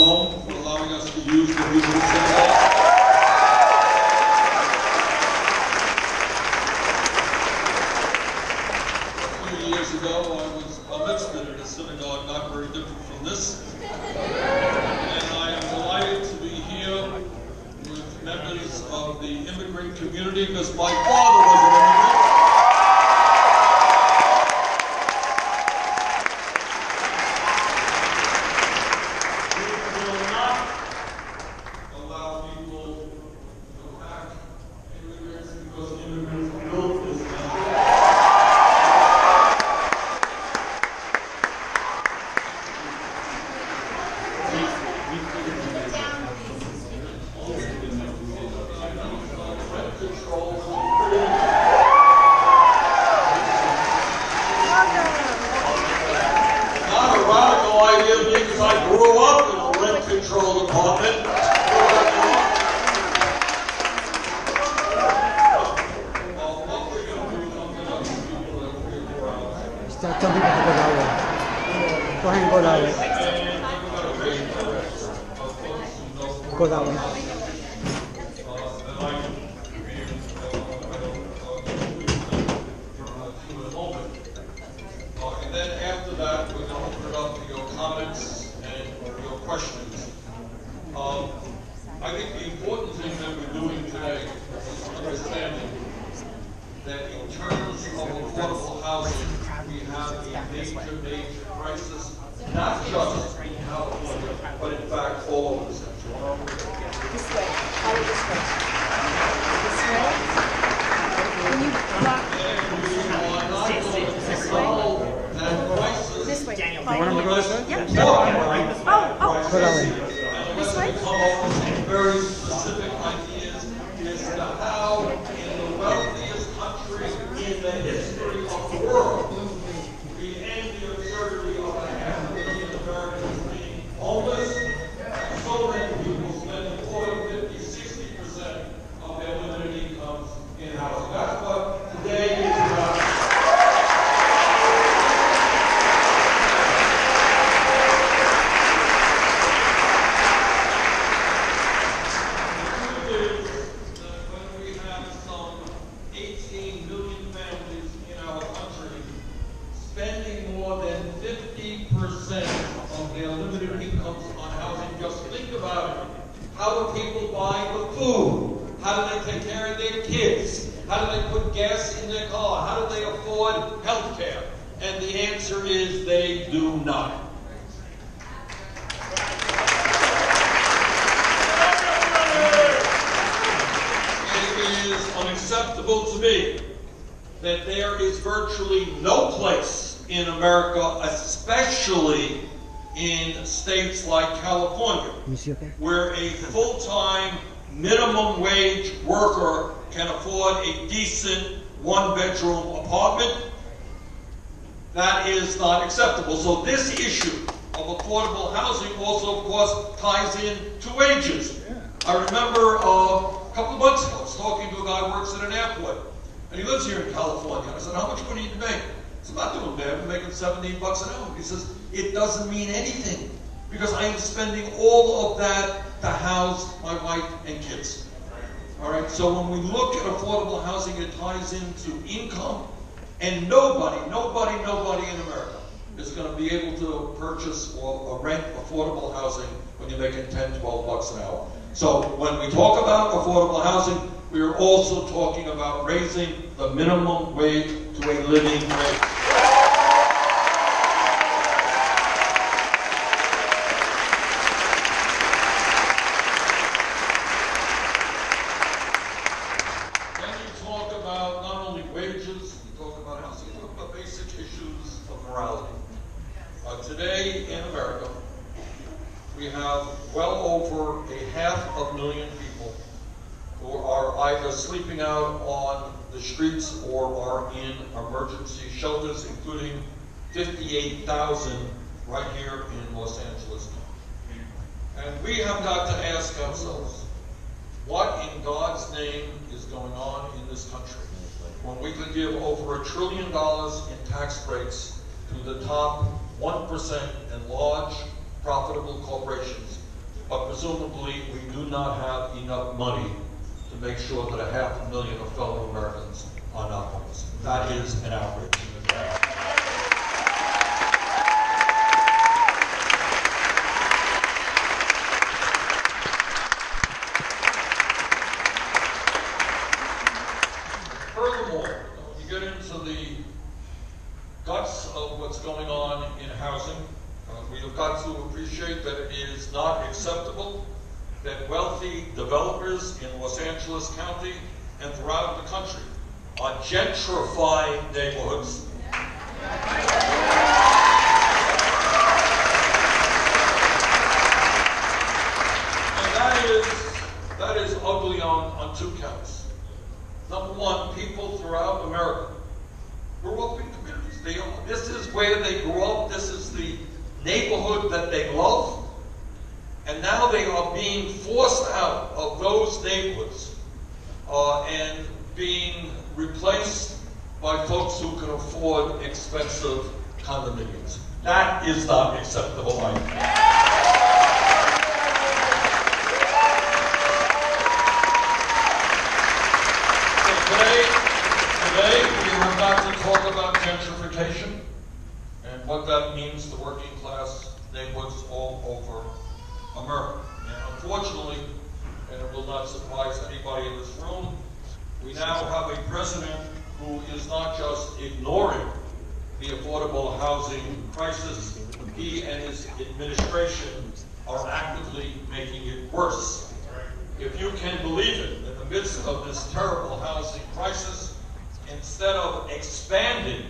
Malone for allowing us to use the musical synagogue. A few years ago, I was a mitzvah at a synagogue not very different from this. And I am delighted to be here with members of the immigrant community because my father was an immigrant. And then after that, we're going to open it up to your comments and your questions. I think the important thing that we're doing today is understanding that in terms of affordable housing, we have a major crisis, not just in California, but in fact all over the Central. This way. How will this way? This way? Can you block? This way. You want him to go this way? Yeah. This way? Come up with some very specific ideas as to how, in the wealthiest country in the history of the world, we end the absurdity of a half million Americans being homeless, and so many people spending 40, 50, 60% of their limited incomes in housing. That's what today is about. Of their limited incomes on housing. Just think about it. How do people buy the food? How do they take care of their kids? How do they put gas in their car? How do they afford health care? And the answer is they do not. It is unacceptable to me that there is virtually no place in America, especially in states like California, where a full-time minimum wage worker can afford a decent one-bedroom apartment. That is not acceptable. So this issue of affordable housing also, of course, ties in to wages. I remember a couple of months ago, I was talking to a guy who works at an airport, and he lives here in California. I said, how much money do you make? It's not doing bad. We're making $17 an hour. He says, it doesn't mean anything because I am spending all of that to house my wife and kids. All right, so when we look at affordable housing, it ties into income, and nobody in America is going to be able to purchase or rent affordable housing when you're making $10, $12 an hour. So when we talk about affordable housing, we are also talking about raising the minimum wage to a living wage. Then you talk about not only wages, you talk about housing, you talk about basic issues of morality. Today in America, we have well over 500,000 people who are either sleeping out on the streets or are in emergency shelters, including 58,000 right here in Los Angeles. And we have got to ask ourselves, what in God's name is going on in this country when we could give over $1 trillion in tax breaks to the top 1% and large profitable corporations, but presumably we do not have enough money to make sure that 500,000 of fellow Americans are not homeless. That is an outrage. Furthermore, when you get into the guts of what's going on in housing, we have got to appreciate that it is not acceptable that wealthy developers in Los Angeles County and throughout the country are gentrifying neighborhoods. And that is ugly on two counts. Number one, people throughout America grew up in communities. This is where they grew up. This is the neighborhood that they love. And now they are being forced out of those neighborhoods and being replaced by folks who can afford expensive condominiums. That is not acceptable either. Today we are about to talk about gentrification and what that means to working class neighborhoods all over America. And unfortunately, and it will not surprise anybody in this room, we now have a president who is not just ignoring the affordable housing crisis, he and his administration are actively making it worse. If you can believe it, in the midst of this terrible housing crisis, instead of expanding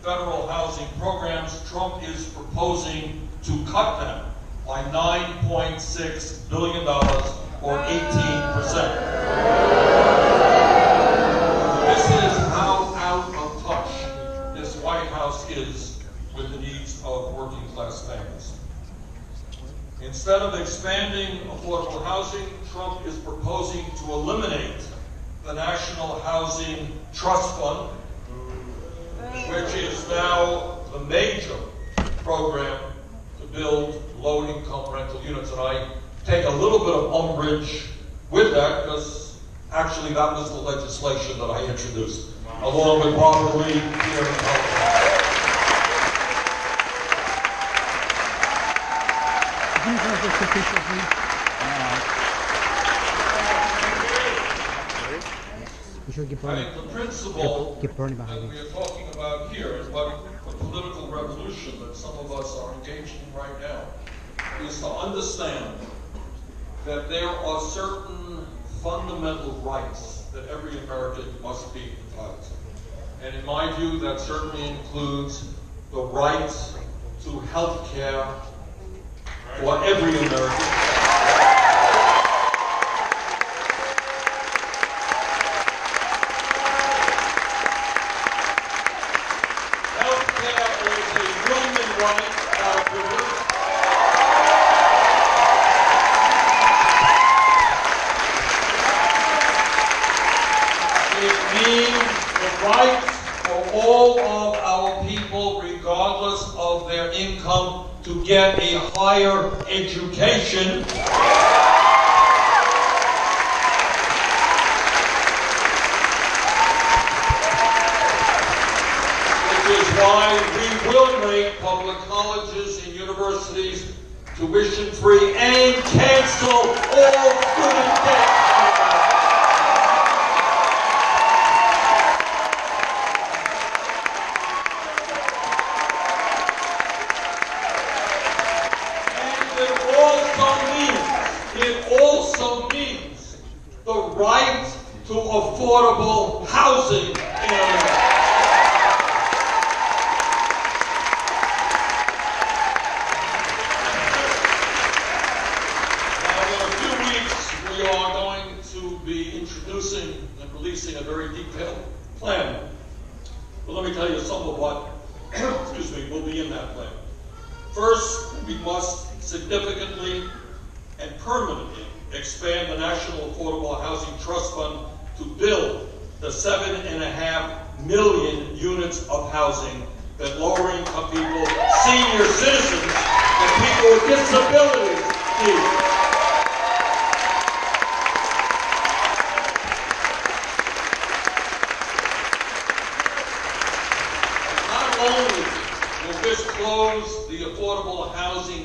federal housing programs, Trump is proposing to cut them by $9.6 billion, or 18%. This is how out of touch this White House is with the needs of working class families. Instead of expanding affordable housing, Trump is proposing to eliminate the National Housing Trust Fund, which is now the major program to build low-income rental units. And I take a little bit of umbrage with that because actually that was the legislation that I introduced, along with Barbara Lee here in California. I think the principle that we are talking about here is what the political revolution that some of us are engaged in right now is to understand that there are certain fundamental rights that every American must be entitled to. And in my view, that certainly includes the right to health care for every American. To get a higher education, which is why we will make public colleges and universities tuition-free and cancel all student debt. It also means the right to affordable housing in America. Now, in a few weeks, we are going to be introducing and releasing a very detailed plan. But let me tell you some of what, will be in that plan. First, we must significantly and permanently expand the National Affordable Housing Trust Fund to build the 7.5 million units of housing that lower-income people, senior citizens, and people with disabilities need.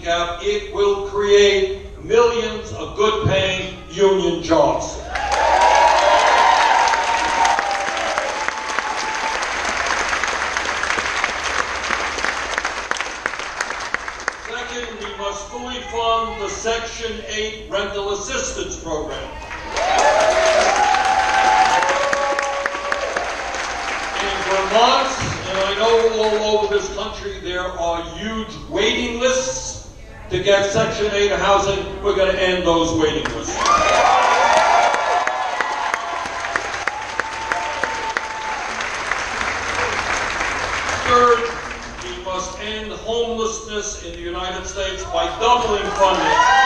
gap, it will create millions of good-paying union jobs. Second, we must fully fund the Section 8 rental assistance program. In Vermont, and I know all over this country, there are huge waiting lists to get Section 8 housing. We're going to end those waiting lists. Third, we must end homelessness in the United States by doubling funding